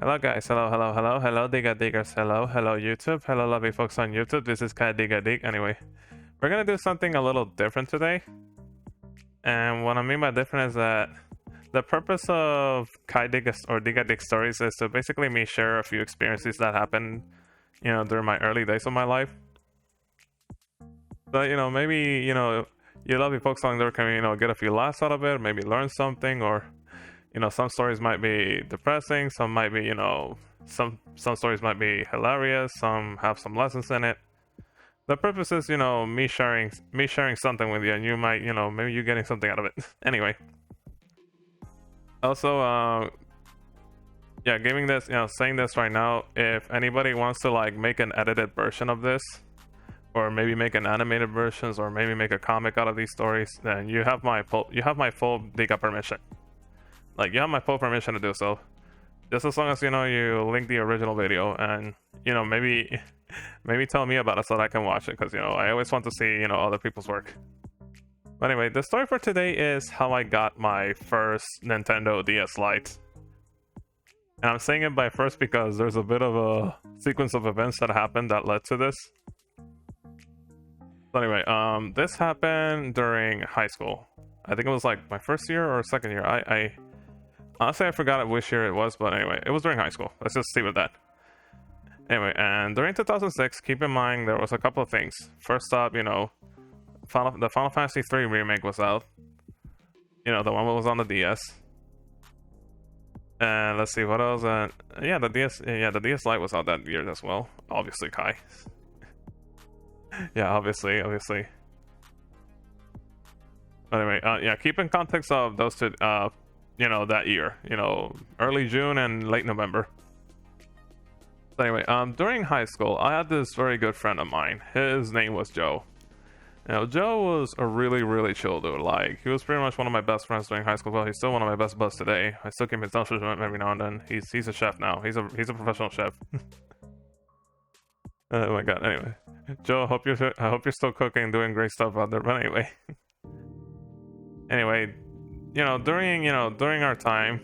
Hello guys, hello Diga Diggers, hello YouTube, hello lovely folks on YouTube, this is Kydigadig. Anyway, we're gonna do something a little different today. And what I mean by different is that the purpose of Diga Dig Stories is to basically me share a few experiences that happened, during my early days of my life. But, maybe, you lovely folks on there can, get a few laughs out of it, maybe learn something, or some stories might be depressing, some might be, some stories might be hilarious, some have some lessons in it. The purpose is, me sharing something with you, and you might, maybe you getting something out of it. Anyway. Also, yeah, giving this, saying this right now, if anybody wants to like make an edited version of this, or maybe make an animated versions, or maybe make a comic out of these stories, then you have my full Diga permission. Like, you have my full permission to do so. Just as long as, you link the original video and, maybe tell me about it so that I can watch it. Because, I always want to see, other people's work. But anyway, the story for today is how I got my first Nintendo DS Lite. And I'm saying it by first because there's a bit of a sequence of events that happened that led to this. So anyway, this happened during high school. I think it was like my first year or second year. I honestly, I forgot which year it was, but anyway, it was during high school. Let's just see with that. Anyway, and during 2006, keep in mind there was a couple of things. First up, the Final Fantasy 3 remake was out. The one that was on the DS. And let's see what else. Yeah, the DS Lite was out that year as well. Obviously, Kai. Yeah, obviously. But anyway, yeah, keep in context of those two. That year, early June and late November. So anyway, during high school, I had this very good friend of mine. His name was Joe. Joe was a really, really chill dude. Like, he was pretty much one of my best friends during high school. Well, he's still one of my best buds today. I still keep in touch with him every now and then. He's a chef now. He's a professional chef. Oh my god. Anyway, Joe, I hope you're still cooking, doing great stuff out there. But anyway, during our time,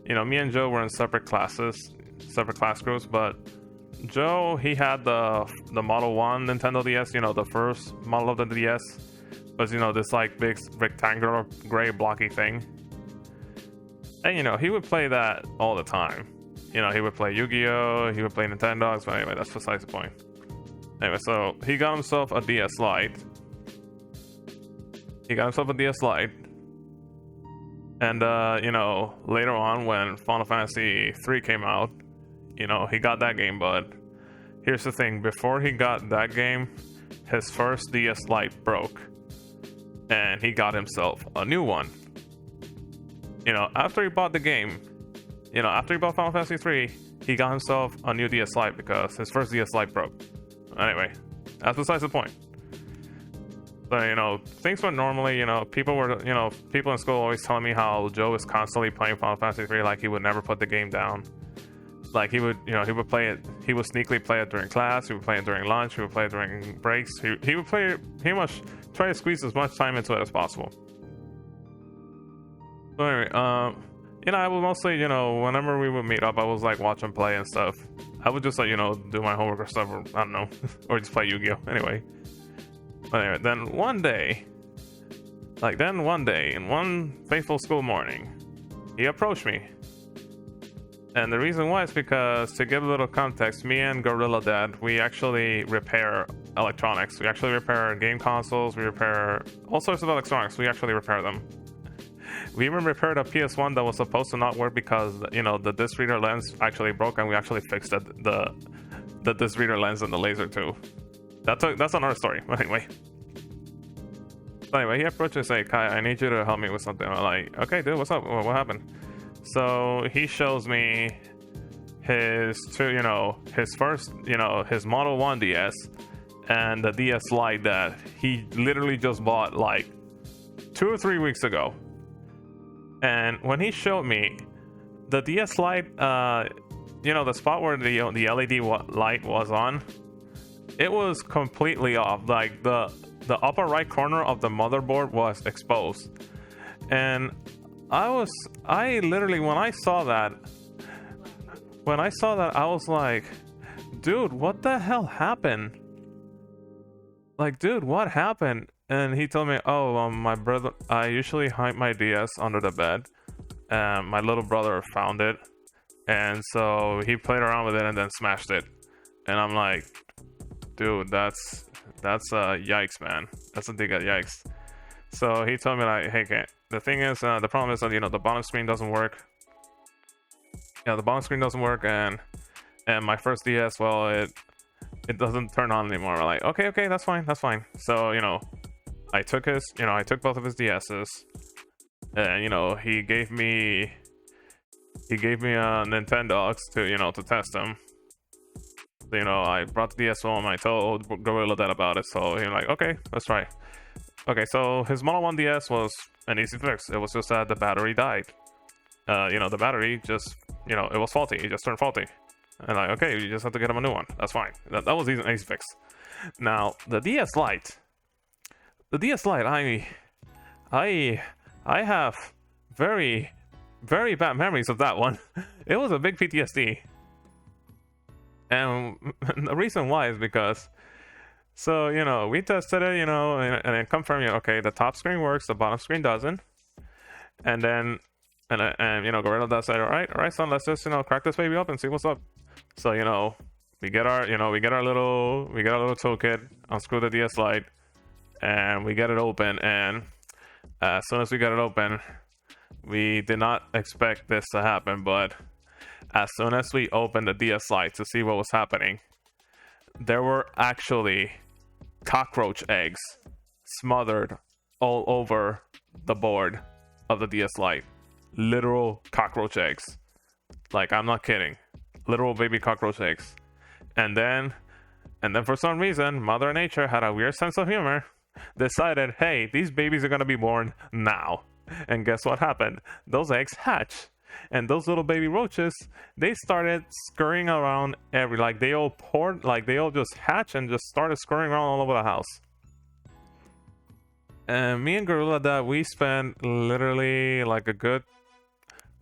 me and Joe were in separate class groups, but Joe, he had the Model 1 Nintendo DS, the first model of the DS, was, this like big rectangular gray blocky thing. And, he would play that all the time. He would play Yu-Gi-Oh!, he would play Nintendogs, but anyway, that's besides the point. Anyway, so he got himself a DS Lite. And, later on when Final Fantasy 3 came out, he got that game, but here's the thing. Before he got that game, his first DS Lite broke. And he got himself a new one. After he bought the game, after he bought Final Fantasy 3, he got himself a new DS Lite because his first DS Lite broke. Anyway, that's besides the point. So, things went normally, people in school always telling me how Joe is constantly playing Final Fantasy 3, like he would never put the game down. Like, he would play it, he would sneakily play it during class, he would play it during lunch, he would play it during breaks, he would play it, pretty much try to squeeze as much time into it as possible. So anyway, I would mostly, whenever we would meet up, I was like watch him play and stuff. I would just like, do my homework or stuff, or I don't know, or just play Yu-Gi-Oh! Anyway. But anyway, then one day, in one fateful school morning, he approached me. And the reason why is because, to give a little context, me and Gorilla Dad, we actually repair electronics. We actually repair game consoles, we repair all sorts of electronics, we actually repair them. We even repaired a PS1 that was supposed to not work because, the disc reader lens actually broke, and we actually fixed the disc reader lens and the laser too. That's another story. But anyway, he approached me and said, "Kai, I need you to help me with something." I'm like, "Okay, dude, what's up? What happened?" So he shows me his first, his Model 1 DS and the DS Lite that he literally just bought like 2 or 3 weeks ago. And when he showed me the DS Lite, the spot where the LED light was on, it was completely off. Like, the upper right corner of the motherboard was exposed. And I literally, when I saw that, when I saw that, I was like, dude, what the hell happened? Like, dude, what happened? And he told me, oh, my brother, I usually hide my DS under the bed, and my little brother found it, and so he played around with it and then smashed it. And I'm like, dude, that's yikes, man. That's a Diga yikes. So he told me, like, hey, the thing is, the problem is that, you know, the bottom screen doesn't work. Yeah, the bottom screen doesn't work, and my first DS, well, it doesn't turn on anymore. We're like, okay, that's fine. So, you know, I took both of his DSs, and, you know, he gave me a Nintendogs to test them. So, you know, I brought the DS home. I told Gorilla Dad about it, so he was like, okay, let's try. Okay, so his Model 1 DS was an easy fix. It was just that the battery died. You know, the battery just, you know, it was faulty. It just turned faulty. And like, okay, you just have to get him a new one. That's fine. That was an easy fix. Now, the DS Lite. The DS Lite, I have very, very bad memories of that one. It was a big PTSD. And the reason why is because, so, you know, we tested it, you know, and it confirmed, you know, okay, the top screen works, the bottom screen doesn't. And then, and you know, Gorilla Dad said, all right, son, let's just, you know, crack this baby up and see what's up. So, you know, we get our little toolkit, unscrew the DS Lite, and we get it open. And as soon as we get it open, we did not expect this to happen, but as soon as we opened the DS Lite to see what was happening, there were actually cockroach eggs smothered all over the board of the DS Lite. Literal cockroach eggs. Like, I'm not kidding. Literal baby cockroach eggs. And then for some reason, Mother Nature had a weird sense of humor, decided, hey, these babies are gonna be born now. And guess what happened? Those eggs hatch. And those little baby roaches, they started scurrying around they all just hatched and just started scurrying around all over the house. And me and Gorilla Dad, we spent literally like a good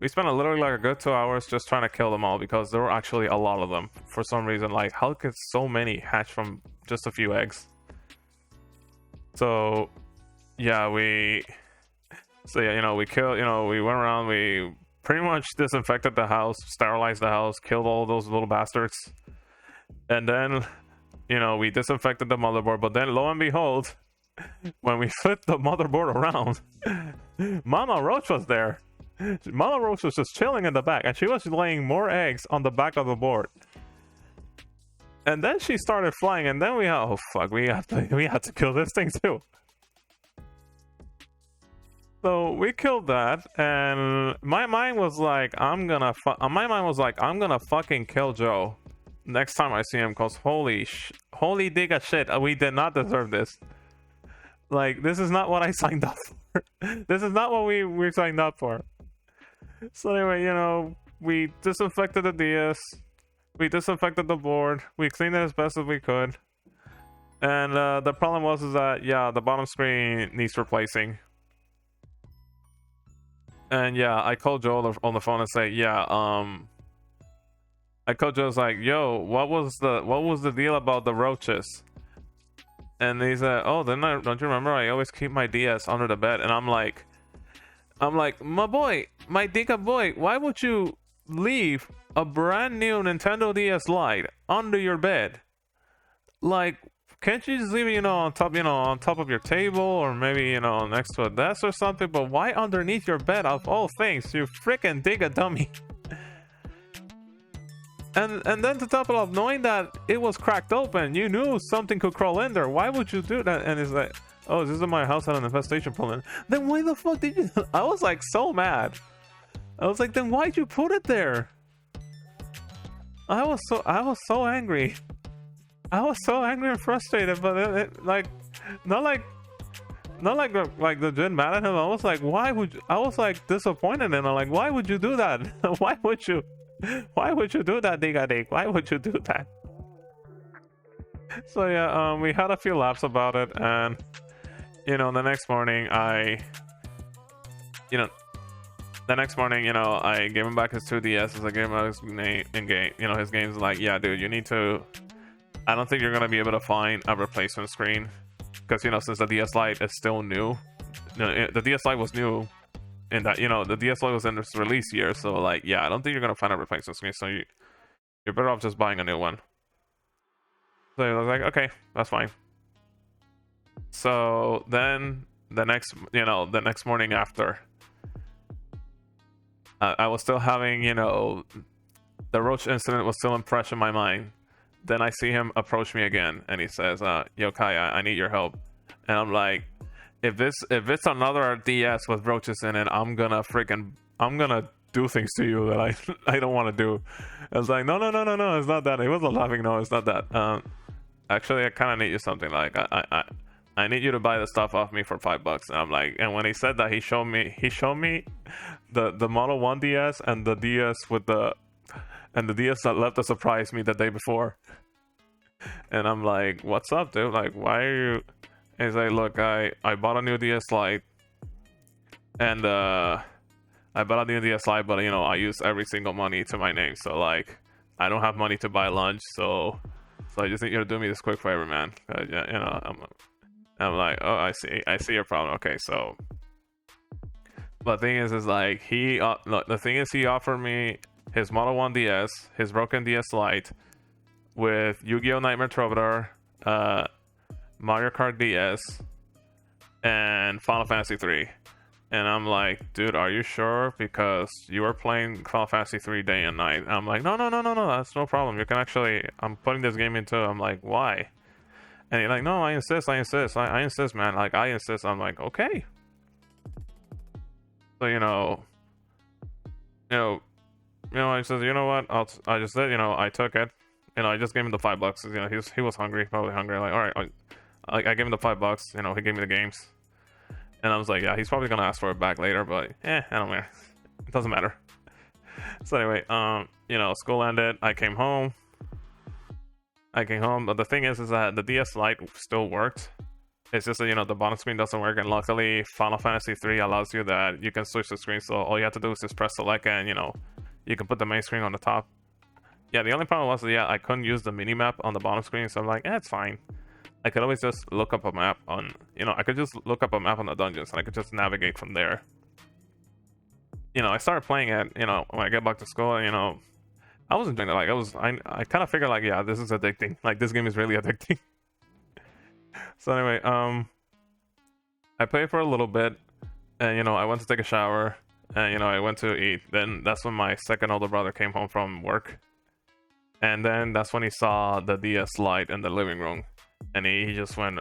2 hours just trying to kill them all, because there were actually a lot of them for some reason. Like, how could so many hatch from just a few eggs? So yeah, you know, we went around, we pretty much disinfected the house, sterilized the house, killed all those little bastards. And then, you know, we disinfected the motherboard, but then lo and behold, when we flipped the motherboard around, Mama Roach was there. Mama Roach was just chilling in the back, and she was laying more eggs on the back of the board. And then she started flying, and then we had to kill this thing too. So we killed that, and my mind was like, I'm gonna fucking kill Joe next time I see him, cause holy Diga shit, we did not deserve this. Like, this is not what I signed up for. This is not what we signed up for. So anyway, you know, we disinfected the DS, we disinfected the board, we cleaned it as best as we could, and the problem was that, yeah, the bottom screen needs replacing. And yeah, I called Joe on the phone and say, yeah, I called Joe, I was like, yo, what was the deal about the roaches? And he said, oh, don't you remember, I always keep my DS under the bed. And I'm like, my boy, my Diga boy, why would you leave a brand new Nintendo DS Lite under your bed? Like, can't you just leave it, on top of your table, or maybe, next to a desk or something? But why underneath your bed, of all things, you freaking Diga dummy? And then to top it off, knowing that it was cracked open, you knew something could crawl in there. Why would you do that? And it's like, oh, this is my house had an infestation problem. Then why the fuck did you? I was like so mad. I was like, then why'd you put it there? I was so angry. I was so angry and frustrated, but not like legit mad at him. I was like, I was like disappointed in him. Like, why would you do that? Why would you do that, Diga Dig? Why would you do that? So yeah, we had a few laughs about it, and the next morning The next morning, you know, I gave him back his 2DS. I gave him his name in game. You know, his game's like, yeah, dude, you need to. I don't think you're gonna be able to find a replacement screen because you know, since the DS Lite is still new, the DS Lite was new, and that you know, the DS Lite was in its release year. So like, yeah, I don't think you're gonna find a replacement screen. So you're better off just buying a new one. So I was like, okay, that's fine. So then the next morning after, I was still having, you know, the roach incident was still fresh in my mind. Then I see him approach me again, and he says, "Yo, Kai, I need your help." And I'm like, if it's another DS with roaches in it, I'm gonna do things to you that I don't want to do. I was like, no, it's not that. He wasn't laughing. No, it's not that. Actually, I kind of need you something. Like, I need you to buy the stuff off me for $5. And I'm like, and when he said that, he showed me the Model 1 DS and the DS and the DS that left to surprise me the day before. And I'm like, what's up, dude? Like, why are you? And he's like, look, I bought a new DS Lite, and I bought a new DS Lite, but you know, I use every single money to my name, so like, I don't have money to buy lunch, so I just need you to do me this quick favor, man. Yeah, you know, I'm like, oh, I see your problem. Okay, so, but the thing is like look, the thing is he offered me his Model 1 DS, his broken DS Lite, with Yu-Gi-Oh! Nightmare Troubadour, Mario Kart DS, and Final Fantasy 3. And I'm like, dude, are you sure? Because you were playing Final Fantasy 3 day and night. And I'm like, no, that's no problem. You can actually, I'm putting this game into. I'm like, why? And he's like, no, I insist, I insist, man. Like, I insist. I'm like, okay. So I said, you know what? I just said, I took it. I just gave him the $5. You know, he was hungry, probably hungry. Like, all right, I gave him the $5. You know, he gave me the games. And I was like, yeah, he's probably gonna ask for it back later, but I don't care. It doesn't matter. So anyway, school ended. I came home, but the thing is that the DS Lite still worked. It's just that, the bottom screen doesn't work, and luckily Final Fantasy 3 allows you that you can switch the screen, so all you have to do is just press select, and you can put the main screen on the top. Yeah, the only problem was that, I couldn't use the mini map on the bottom screen, so I'm like, it's fine. I could always just look up a map on, I could just look up a map on the dungeons, and I could just navigate from there. I started playing it, when I get back to school, I wasn't doing that. Like, I kind of figured, like, yeah, this is addicting. Like, this game is really addicting. So anyway, I played for a little bit, and, I went to take a shower, and, I went to eat. Then that's when my second older brother came home from work. And then that's when he saw the DS Lite in the living room. And he just went,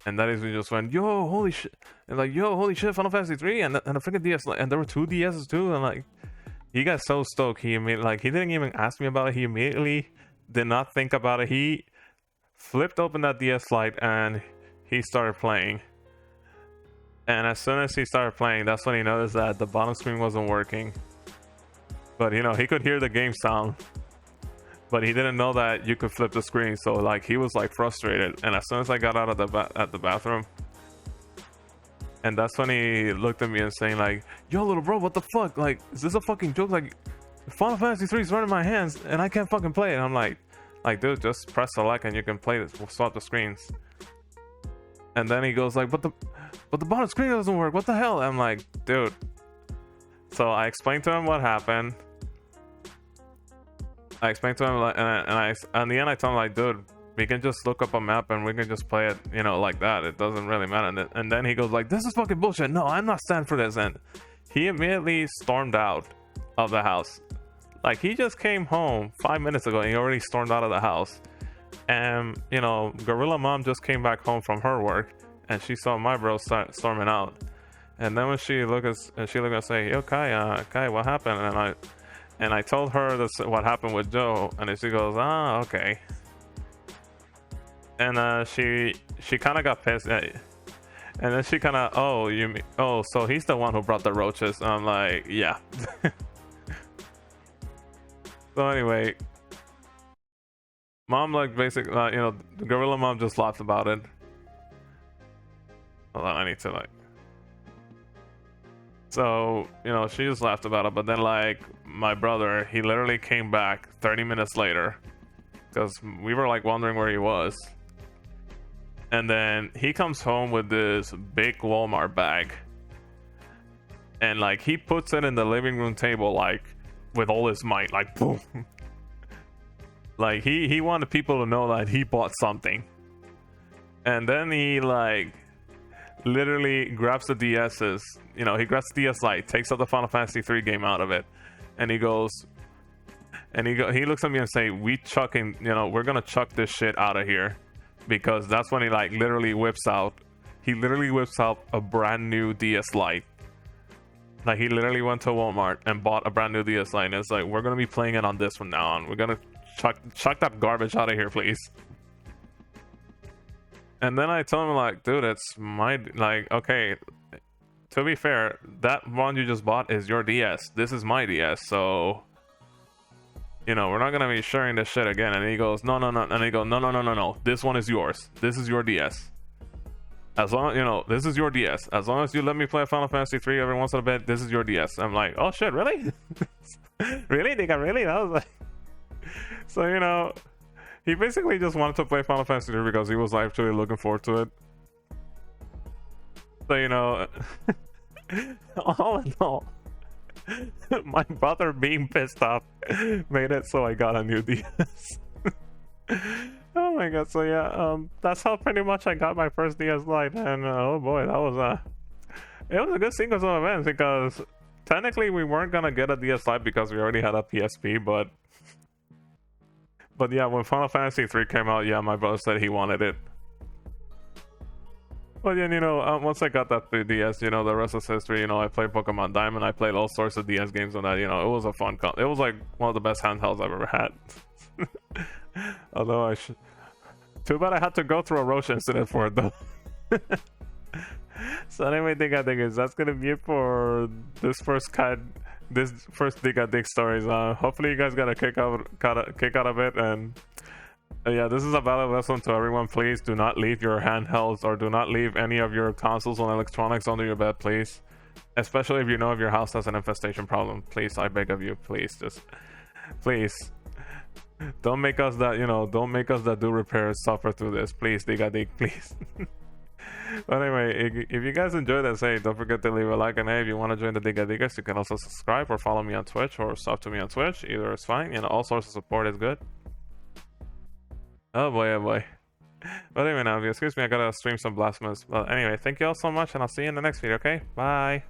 and that is when he just went, yo, holy shit. And like, yo, holy shit, Final Fantasy 3 and the freaking DS Lite. And there were 2 DSs too. And like, he got so stoked. He didn't even ask me about it. He immediately did not think about it. He flipped open that DS Lite and he started playing. And as soon as he started playing, that's when he noticed that the bottom screen wasn't working. But he could hear the game sound. But he didn't know that you could flip the screen, so like he was like frustrated. And as soon as I got out of the bathroom, and that's when he looked at me and saying like, "Yo, little bro, what the fuck? Like, is this a fucking joke? Like, Final Fantasy 3 is running my hands, and I can't fucking play it." And I'm like, dude, just press select and you can play this. We'll swap the screens. And then he goes like, "But the bottom screen doesn't work. What the hell?" I'm like, dude. So I explained to him what happened. I explained to him, like, and in the end I told him, like, dude, we can just look up a map and we can just play it, like that. It doesn't really matter. And then he goes like, this is fucking bullshit. No, I'm not standing for this. And he immediately stormed out of the house. Like, he just came home 5 minutes ago and he already stormed out of the house. And Gorilla Mom just came back home from her work and she saw my bro storming out. And then when she looked and say, yo, Kai, what happened? And I told her this, what happened with Joe, and then she goes, okay. And she kind of got pissed, and then she kind of, so he's the one who brought the roaches. And I'm like, yeah. So anyway, Mom, like, basically, the Gorilla Mom just laughed about it. Hold on, I need to, like. So, you know, she just laughed about it. But then, like, my brother, he literally came back 30 minutes later because we were like wondering where he was. And then he comes home with this big Walmart bag. And like he puts it in the living room table, like with all his might, like boom. Like he wanted people to know that he bought something. And then he like literally grabs the DS's, you know, he grabs the DS Lite, takes out the Final Fantasy 3 game out of it, and he goes, and he looks at me and say, "We chucking, you know, we're gonna chuck this shit out of here," because that's when he like literally whips out a brand new DS Lite. Like he literally went to Walmart and bought a brand new DS Lite, and it's like, we're gonna be playing it on this from now on. We're gonna chuck that garbage out of here, please. And then I told him like, dude, it's my, like, okay, to be fair, that one you just bought is your DS. This is my DS, so you know, we're not gonna be sharing this shit again. And he goes, no. And he goes, no. This one is yours. This is your DS. As long, you know, this is your DS. As long as you let me play Final Fantasy 3 every once in a bit, this is your DS. I'm like, oh shit, really? Really? Diga, really? That was like... So, you know, he basically just wanted to play Final Fantasy 3 because he was actually looking forward to it. So, you know, all in all, my brother being pissed off made it so I got a new DS. Oh my god, so yeah, that's how pretty much I got my first DS Lite, and oh boy, that was it was a good sequence of events, because technically we weren't gonna get a DS Lite because we already had a PSP, but yeah, when Final Fantasy 3 came out, yeah, my brother said he wanted it. But yeah, you know, once I got that 3DS, you know, the rest is history. You know, I played Pokemon Diamond, I played all sorts of DS games on that. You know, it was a fun it was like one of the best handhelds I've ever had. Although too bad I had to go through a Roche incident for it though. So anyway, Diga Diggers, that's gonna be it for this first Diga Dig Stories. Hopefully you guys got a kick out of it, and yeah, this is a valid lesson to everyone. Please do not leave your handhelds, or do not leave any of your consoles and electronics under your bed, please. Especially if you know if your house has an infestation problem. Please, I beg of you, please, just please. Don't make us that, you know, don't make us that do repairs suffer through this. Please, Diga Dig, please. But anyway, if you guys enjoyed this, hey, don't forget to leave a like, and hey, if you want to join the Diga Diggers, you can also subscribe or follow me on Twitch or sub to me on Twitch. Either is fine, you know, all sorts of support is good. Oh boy, oh boy. But anyway, now, if you excuse me, I gotta stream some Blasphemous. But anyway, thank you all so much, and I'll see you in the next video, okay? Bye.